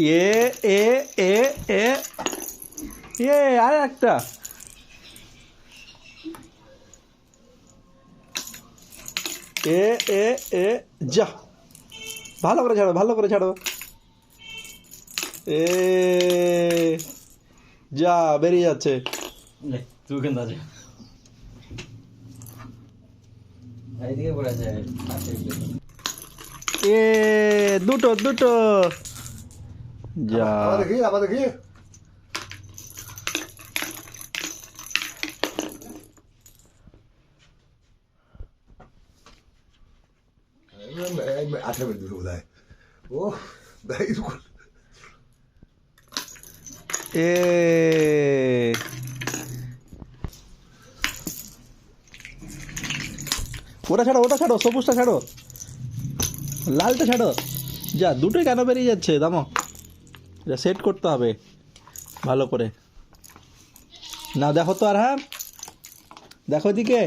এ এ এ এ এ আর একটা এ এ এ যা ভালো করে ছাড়ো ভালো করে ছাড়ো এ যা বেরিয়ে যাচ্ছে তুই কেন আছে এইদিকে পড়ে আছে এ দুটো দুটো যা আবার দেখি আঠা বের দুটো বোধ হয় ও এইরকম এ ওটা ছাড়ো সবুজটা ছাড়ো লালটা ছাড়ো যা দুটোই কেন বেরিয়ে যাচ্ছে দামো এটা সেট করতে হবে ভালো করে না দেখো তো আর হ্যাঁ দেখো দিকে